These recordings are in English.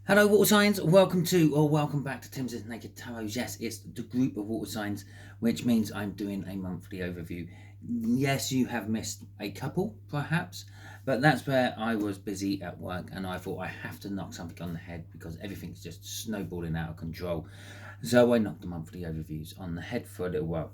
Hello water signs, welcome back to Timsy Naked Tarot. Yes, it's the group of water signs, which means I'm doing a monthly overview. Yes, you have missed a couple perhaps, but that's where I was busy at work and I thought I have to knock something on the head because everything's just snowballing out of control. So I knocked the monthly overviews on the head for a little while.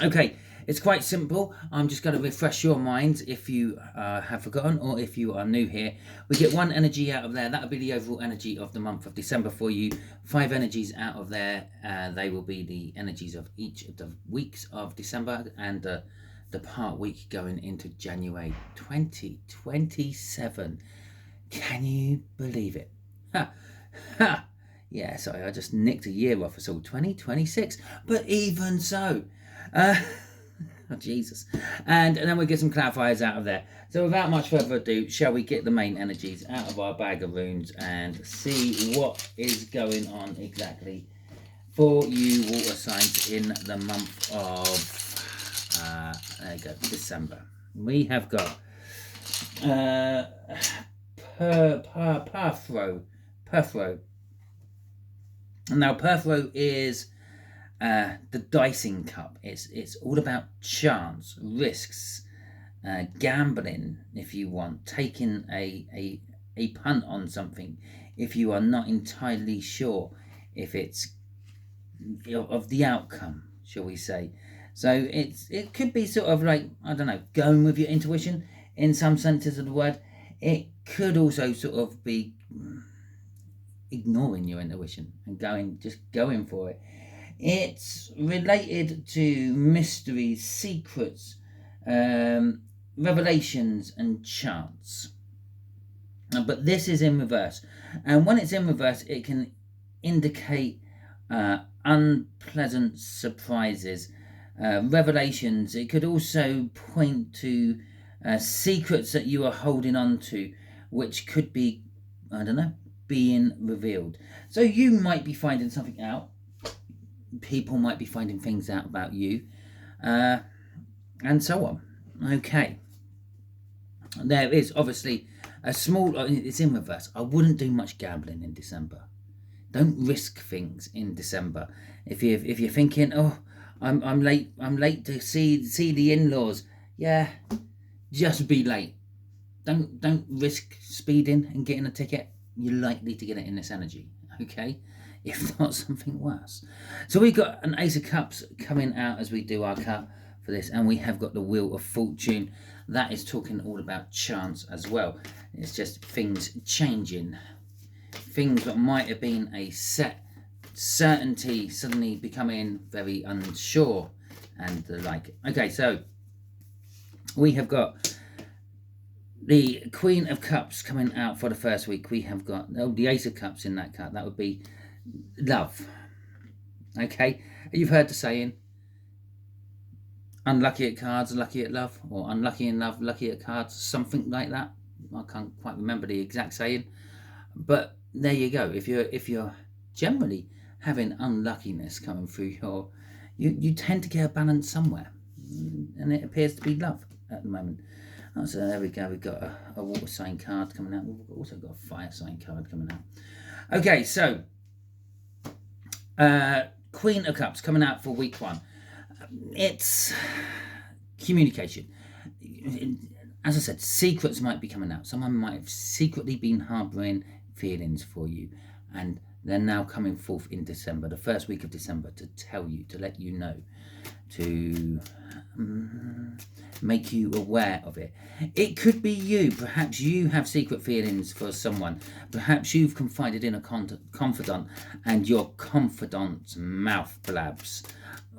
Okay, it's quite simple. I'm just going to refresh your minds if you have forgotten or if you are new here. We get one energy out of there. That'll be the overall energy of the month of December for you. 5 energies out of there. They will be the energies of each of the weeks of December and the part week going into January 2027. Can you believe it? Ha! Ha! Yeah, sorry, I just nicked a year off us all. 2026. But even so... oh, Jesus. And then we get some clarifiers out of there. So without much further ado, shall we get the main energies out of our bag of runes and see what is going on exactly for you water signs in the month of there you go, December. We have got Perfro. Now Perfro is the dicing cup. It's all about chance, risks, gambling if you want, taking a punt on something if you are not entirely sure if it's of the outcome, shall we say. So it could be sort of like, I don't know, going with your intuition in some senses of the word. It could also sort of be ignoring your intuition and just going for it. It's related to mysteries, secrets, revelations, and chance. But this is in reverse. And when it's in reverse, it can indicate unpleasant surprises, revelations. It could also point to secrets that you are holding on to, which could be, I don't know, being revealed. So you might be finding something out. People might be finding things out about you, and so on. Okay. There is obviously a small... It's in reverse. I wouldn't do much gambling in December. Don't risk things in December. If you're thinking, oh, I'm late to see the in-laws. Yeah, just be late. Don't risk speeding and getting a ticket. You're likely to get it in this energy. Okay. If not something worse. So we've got an Ace of Cups coming out as we do our cut for this, and we have got the Wheel of Fortune. That is talking all about chance as well. It's just things changing. Things that might have been a set certainty suddenly becoming very unsure and the like. Okay, so we have got the Queen of Cups coming out for the first week. We have got the Ace of Cups in that cut. That would be love. Okay, you've heard the saying, unlucky at cards, lucky at love, or unlucky in love, lucky at cards, something like that. I can't quite remember the exact saying, but there you go. If you're generally having unluckiness coming through you tend to get a balance somewhere, and it appears to be love at the moment. So there we go. We've got a water sign card coming out. We've also got a fire sign card coming out. Okay, so Queen of Cups coming out for week 1. It's communication. As I said, secrets might be coming out. Someone might have secretly been harbouring feelings for you, and they're now coming forth in December, the first week of December, to tell you, to let you know, to make you aware of it. It could be you. Perhaps you have secret feelings for someone. Perhaps you've confided in a confidant and your confidant's mouth blabs.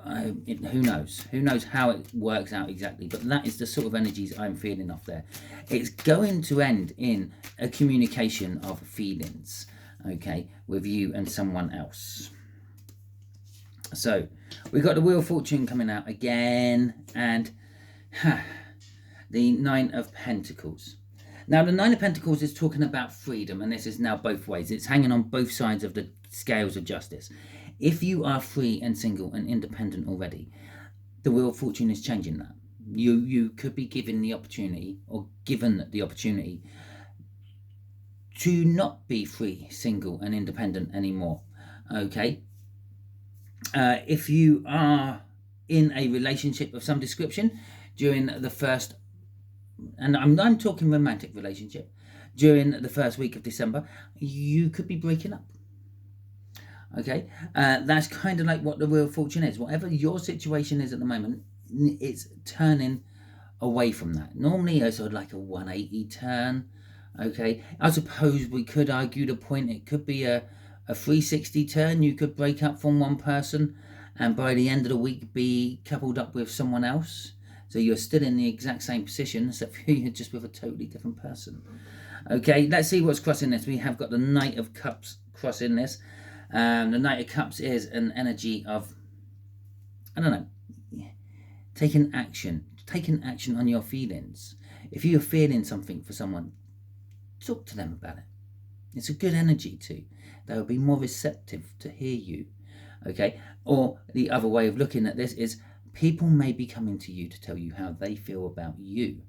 Who knows? Who knows how it works out exactly? But that is the sort of energies I'm feeling off there. It's going to end in a communication of feelings, okay, with you and someone else. So we've got the Wheel of Fortune coming out again, and the Nine of Pentacles. Now the Nine of Pentacles is talking about freedom, and this is now both ways. It's hanging on both sides of the scales of justice. If you are free and single and independent already, the Wheel of Fortune is changing that. You could be given the opportunity, or given the opportunity, to not be free, single and independent anymore. Okay, if you are in a relationship of some description during the first, and I'm talking romantic relationship, during the first week of December, you could be breaking up. Okay, that's kind of like what the Wheel of Fortune is. Whatever your situation is at the moment, it's turning away from that. Normally it's sort of like a 180 turn. Okay, I suppose we could argue the point it could be a 360 turn. You could break up from one person and by the end of the week be coupled up with someone else, so you're still in the exact same position except for you're just with a totally different person. Okay, let's see what's crossing this. We have got the Knight of Cups crossing this. The Knight of Cups is an energy of, I don't know, taking action on your feelings. If you're feeling something for someone, talk to them about it. It's a good energy too. They'll be more receptive to hear you. Okay, or the other way of looking at this is people may be coming to you to tell you how they feel about you.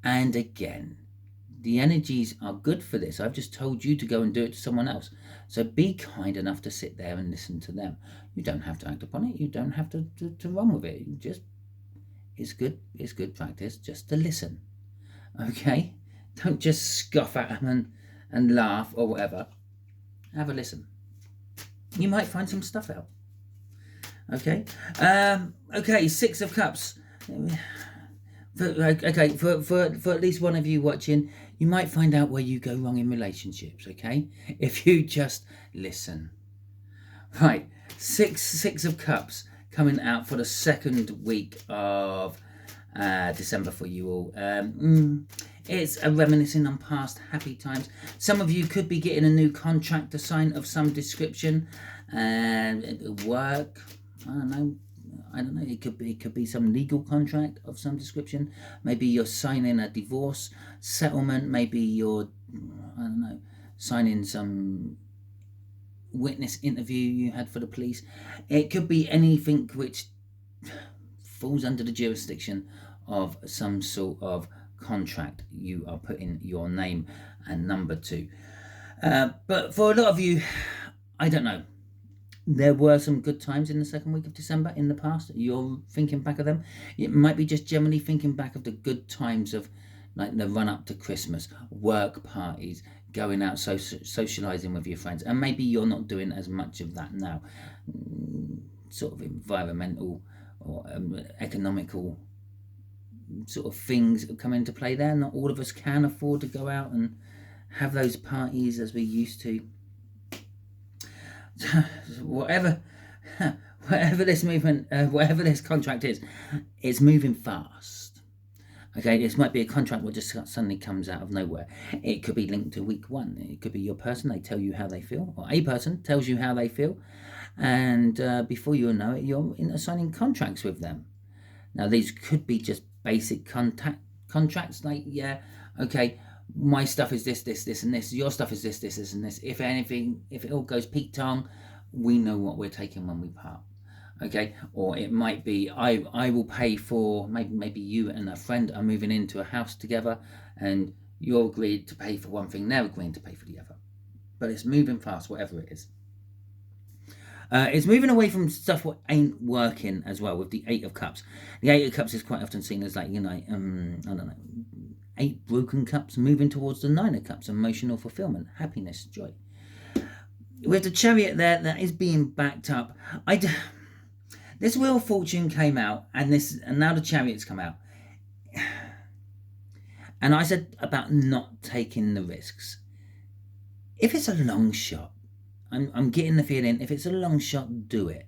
And again, the energies are good for this. I've just told you to go and do it to someone else. So be kind enough to sit there and listen to them. You don't have to act upon it. You don't have to run with it. It's good practice just to listen. Okay? Don't just scoff at them and laugh or whatever. Have a listen. You might find some stuff out. Okay? Okay, Six of Cups. For at least one of you watching, you might find out where you go wrong in relationships, okay? If you just listen. Right, Six of Cups coming out for the second week of December for you all. It's a reminiscing on past happy times. Some of you could be getting a new contract to sign of some description, and work. I don't know. It could be some legal contract of some description. Maybe you're signing a divorce settlement. Maybe you're, I don't know, signing some witness interview you had for the police. It could be anything which falls under the jurisdiction of some sort of contract you are putting your name and number to. But for a lot of you, I don't know. There were some good times in the second week of December in the past. You're thinking back of them. It might be just generally thinking back of the good times of like the run up to Christmas, work parties, going out socializing with your friends. And maybe you're not doing as much of that now. Sort of environmental or economical sort of things come into play there. Not all of us can afford to go out and have those parties as we used to. whatever this movement, whatever this contract is, it's moving fast. Okay, this might be a contract that just suddenly comes out of nowhere. It could be linked to week one. It could be your person, they tell you how they feel, or a person tells you how they feel, and before you know it, you're signing contracts with them. Now, these could be just basic contracts, like, yeah, okay, my stuff is this, and this. Your stuff is this, and this. If anything, if it all goes peak tongue, we know what we're taking when we part. Okay, or it might be I will pay for, maybe you and a friend are moving into a house together, and you're agreed to pay for one thing, they're agreeing to pay for the other. But it's moving fast, whatever it is. It's moving away from stuff what ain't working as well with the Eight of Cups. The Eight of Cups is quite often seen as like, I don't know, 8 broken cups, moving towards the 9 of Cups, emotional fulfillment, happiness, joy. With the Chariot there, that is being backed up. This Wheel of Fortune came out, and now the Chariot's come out. And I said about not taking the risks. If it's a long shot, I'm getting the feeling, if it's a long shot, do it.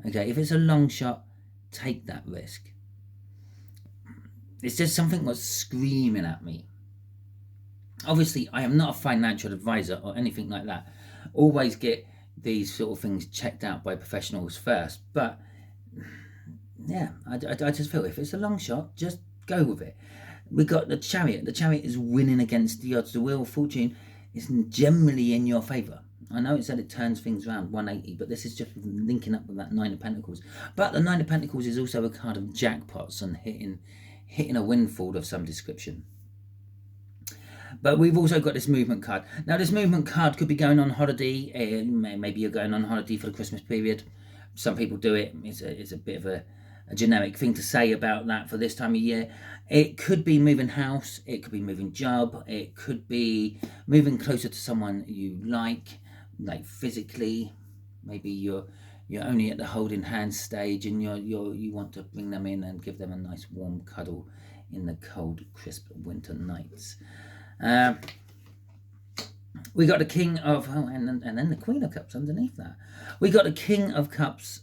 Okay, if it's a long shot, take that risk. It's just something that's screaming at me. Obviously, I am not a financial advisor or anything like that. Always get these sort of things checked out by professionals first. But, yeah, I just feel if it's a long shot, just go with it. We got the Chariot. The Chariot is winning against the odds. The Wheel of Fortune is generally in your favour. I know it said it turns things around 180, but this is just linking up with that 9 of Pentacles. But the 9 of Pentacles is also a card of jackpots and hitting a windfall of some description. But we've also got this movement card. Now, this movement card could be going on holiday. Maybe you're going on holiday for the Christmas period. Some people do it. It's a bit of a generic thing to say about that for this time of year. It could be moving house. It could be moving job. It could be moving closer to someone you like physically. Maybe you're only at the holding hands stage, and you want to bring them in and give them a nice warm cuddle in the cold, crisp winter nights. We got the King of, and then the Queen of Cups underneath that. We got the King of Cups.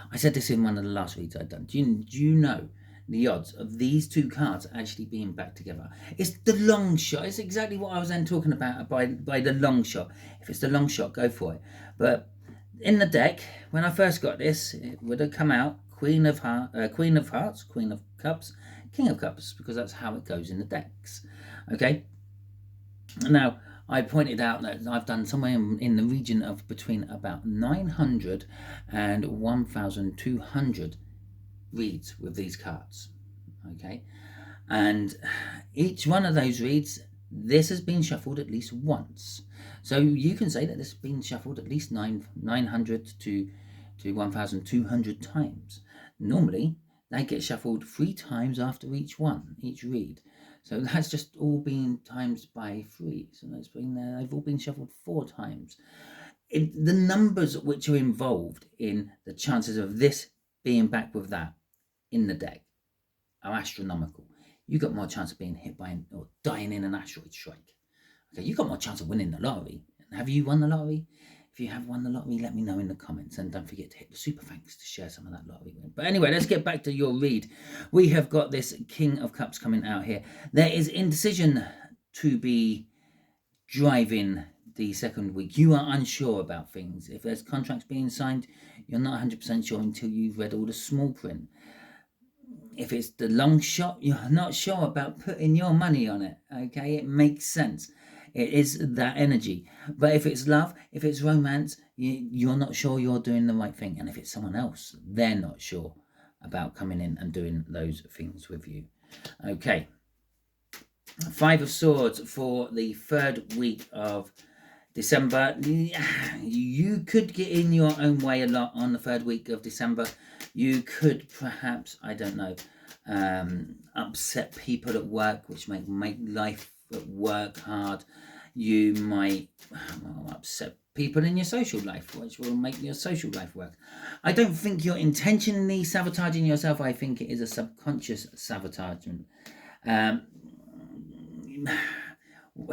I said this in one of the last reads I'd done. Do you know the odds of these two cards actually being back together? It's the long shot. It's exactly what I was then talking about by the long shot. If it's the long shot, go for it. But in the deck, when I first got this, it would have come out Queen of Hearts, Queen of Cups, King of Cups, because that's how it goes in the decks. Okay. Now, I pointed out that I've done somewhere in the region of between about 900 and 1,200 reads with these cards. Okay. And each one of those reads, this has been shuffled at least once. So you can say that this has been shuffled at least 900 to 1,200 times. Normally, they get shuffled 3 times after each read. So that's just all been times by 3. So they've all been shuffled 4 times. The numbers which are involved in the chances of this being back with that in the deck are astronomical. You've got more chance of being hit by or dying in an asteroid strike. Okay, you've got more chance of winning the lottery. Have you won the lottery? If you have won the lottery, let me know in the comments, and don't forget to hit the super thanks to share some of that lottery win. But anyway, let's get back to your read. We have got this King of Cups coming out here. There is indecision to be driving the second week. You are unsure about things. If there's contracts being signed, you're not 100% sure until you've read all the small print. If it's the long shot, you're not sure about putting your money on it. Okay, it makes sense. It is that energy. But if it's love, if it's romance, you're not sure you're doing the right thing. And if it's someone else, they're not sure about coming in and doing those things with you. Okay. 5 of Swords for the 3rd week of December. You could get in your own way a lot on the 3rd week of December. You could perhaps, I don't know, upset people at work, which make life at work hard. You might upset people in your social life, which will make your social life work. I don't think you're intentionally sabotaging yourself. I think it is a subconscious sabotagement.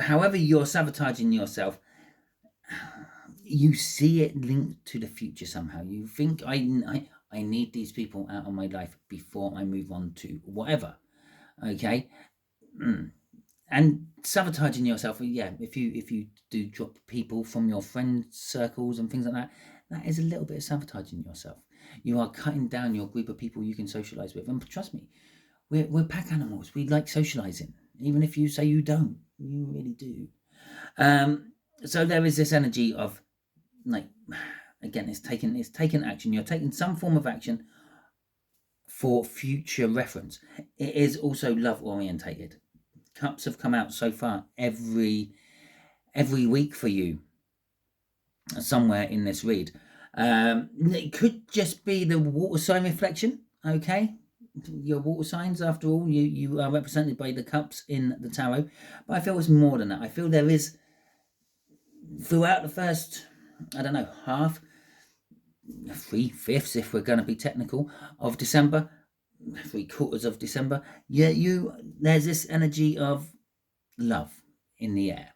However you're sabotaging yourself, you see it linked to the future somehow. You think, I need these people out of my life before I move on to whatever. Okay. And sabotaging yourself, if you do drop people from your friend circles and things like that, that is a little bit of sabotaging yourself. You are cutting down your group of people you can socialize with. And trust me, we're pack animals. We like socializing. Even if you say you don't, you really do. So there is this energy of, again, it's taking action. You're taking some form of action for future reference. It is also love orientated. Cups have come out so far every week for you, somewhere in this read. It could just be the water sign reflection. Okay, your water signs, after all, you are represented by the cups in the tarot. But I feel it's more than that. I feel there is, throughout the first, half, 3/5 if we're going to be technical, of December, 3/4 of December, there's this energy of love in the air.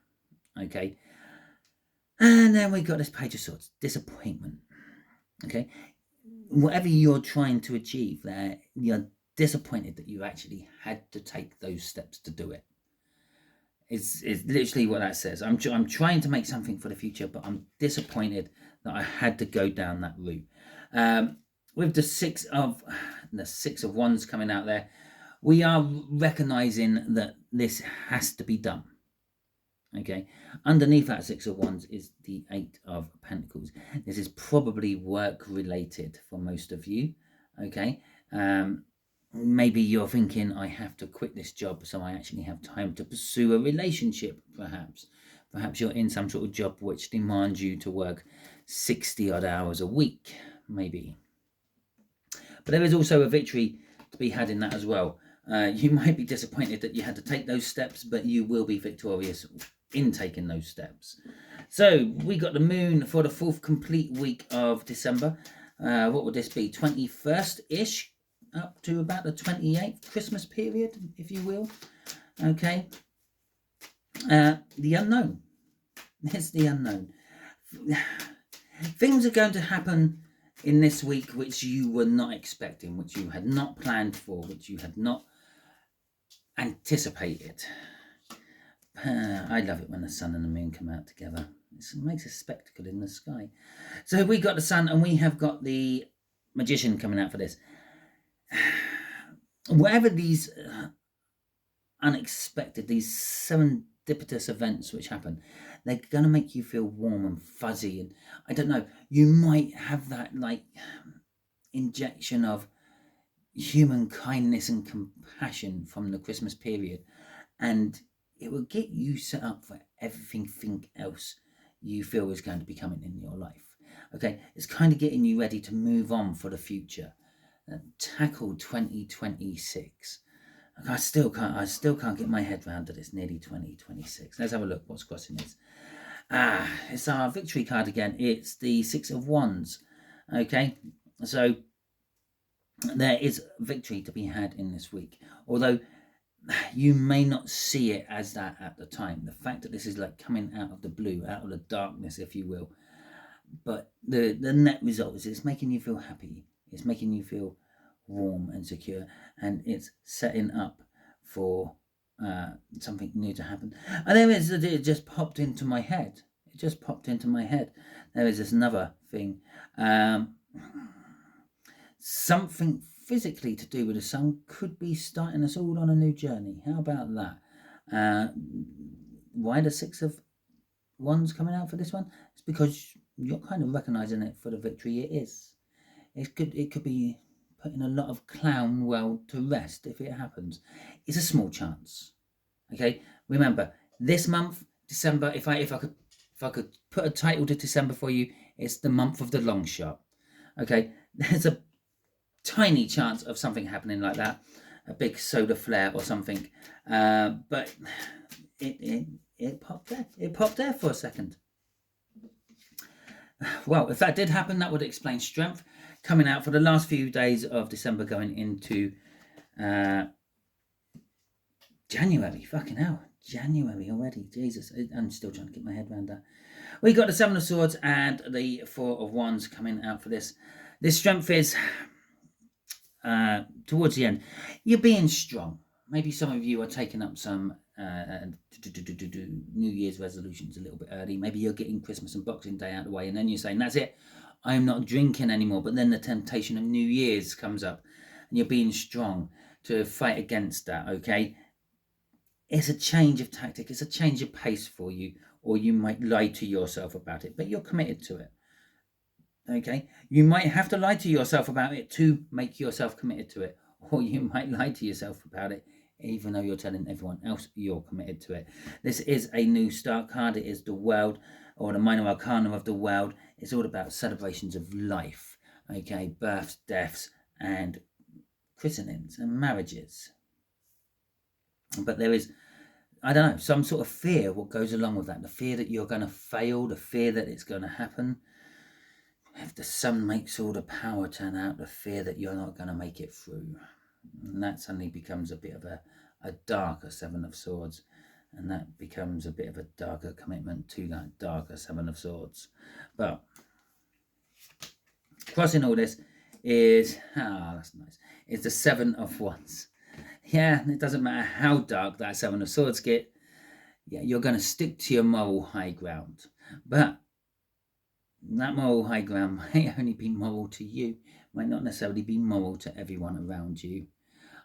Okay. And then we got this Page of Swords, disappointment. Okay. Whatever you're trying to achieve there, you're disappointed that you actually had to take those steps to do it. It's literally what that says. I'm trying to make something for the future, but I'm disappointed that I had to go down that route. With the six of Wands coming out there, we are recognizing that this has to be done. Okay, underneath that 6 of Wands is the 8 of Pentacles. This is probably work related for most of you. Okay, maybe you're thinking, I have to quit this job so I actually have time to pursue a relationship, perhaps. Perhaps you're in some sort of job which demands you to work 60 odd hours a week, maybe. But there is also a victory to be had in that as well. You might be disappointed that you had to take those steps, but you will be victorious in taking those steps. So we got the moon for the 4th complete week of December. What would this be? 21st-ish, up to about the 28th Christmas period, if you will. Okay. The unknown. It's the unknown. Things are going to happen in this week which you were not expecting, which you had not planned for, which you had not anticipated. I love it when the sun and the moon come out together. It makes a spectacle in the sky. So we got the sun and we have got the magician coming out for this. Whatever these unexpected, these serendipitous events which happen, they're going to make you feel warm and fuzzy. And I don't know, you might have that like injection of human kindness and compassion from the Christmas period. And it will get you set up for everything else you feel is going to be coming in your life. Okay, it's kind of getting you ready to move on for the future. Tackle 2026. I still can't get my head around that it's nearly 2026. Let's have a look what's crossing this. It's our victory card again. It's the 6 of Wands. Okay, so there is victory to be had in this week. Although you may not see it as that at the time. The fact that this is like coming out of the blue, out of the darkness, if you will. But the net result is it's making you feel happy. It's making you feel warm and secure, and it's setting up for something new to happen. And there is, it just popped into my head. There is this another thing. Something physically to do with the sun could be starting us all on a new journey. How about that? Why the 6 of Wands coming out for this one? It's because you're kind of recognizing it for the victory it is. It could be putting a lot of clown world to rest if it happens. It's a small chance. Okay, remember this month, December. If I could put a title to December for you, it's the month of the long shot. Okay, there's a tiny chance of something happening like that, a big solar flare or something, but it popped there. It popped there for a second. Well, if that did happen, that would explain strength coming out for the last few days of December going into January. Fucking hell, January already. Jesus, I'm still trying to get my head around that. We got the 7 of Swords and the 4 of Wands coming out for this. This strength is towards the end. You're being strong. Maybe some of you are taking up some New Year's resolutions a little bit early. Maybe you're getting Christmas and Boxing Day out of the way, and then you're saying, that's it, I'm not drinking anymore. But then the temptation of New Year's comes up, and you're being strong to fight against that, okay? It's a change of tactic. It's a change of pace for you, or you might lie to yourself about it, but you're committed to it. Okay, you might have to lie to yourself about it to make yourself committed to it, or you might lie to yourself about it even though you're telling everyone else you're committed to it. This is a new start card. It is the world, or the minor arcana of the world. It's all about celebrations of life, okay, births, deaths, and christenings and marriages. But there is, I don't know, some sort of fear what goes along with that. The fear that you're going to fail, the fear that it's going to happen. If the sun makes all the power turn out, the fear that you're not going to make it through. And that suddenly becomes a bit of a darker 7 of Swords. And that becomes a bit of a darker commitment to that darker 7 of Swords. But crossing all this is, that's nice, is the 7 of Wands. Yeah, it doesn't matter how dark that 7 of Swords get. Yeah, you're going to stick to your moral high ground. But that moral high ground might only be moral to you, might not necessarily be moral to everyone around you.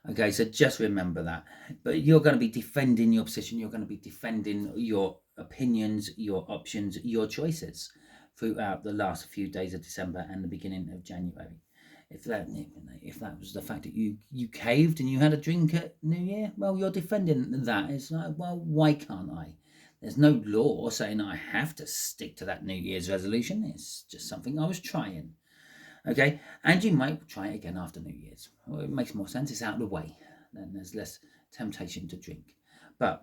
Okay, so just remember that. But you're going to be defending your position. You're going to be defending your opinions, your options, your choices throughout the last few days of December and the beginning of January. if that was the fact that you caved and you had a drink at New Year, well, you're defending that. It's like, well, why can't I? There's no law saying I have to stick to that New Year's resolution. It's just something I was trying. Okay, and you might try it again after New Year's. Well, it makes more sense. It's out of the way. Then there's less temptation to drink. But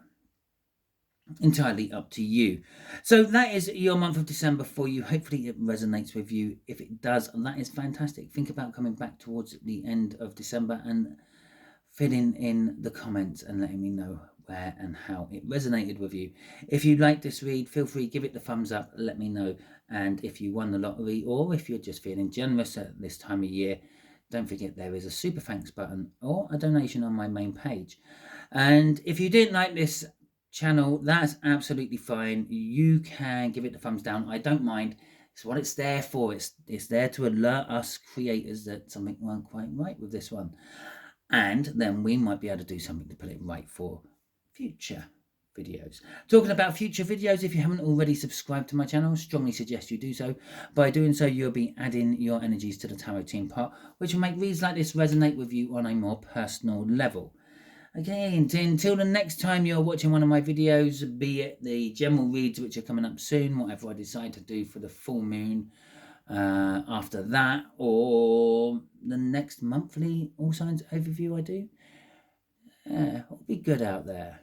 entirely up to you. So that is your month of December for you. Hopefully it resonates with you. If it does, that is fantastic. Think about coming back towards the end of December and filling in the comments and letting me know where and how it resonated with you. If you like this read, feel free, give it the thumbs up, let me know. And if you won the lottery, or if you're just feeling generous at this time of year, don't forget there is a super thanks button or a donation on my main page. And if you didn't like this channel, that's absolutely fine. You can give it the thumbs down. I don't mind. It's what it's there for. It's there to alert us creators that something weren't quite right with this one. And then we might be able to do something to put it right for future videos. Talking about future videos, if you haven't already subscribed to my channel, strongly suggest you do so. By doing so, you'll be adding your energies to the tarot team pot, which will make reads like this resonate with you on a more personal level. Again, until the next time you're watching one of my videos, be it the general reads which are coming up soon, whatever I decide to do for the full moon after that, or the next monthly all signs overview I do, it'll be good out there.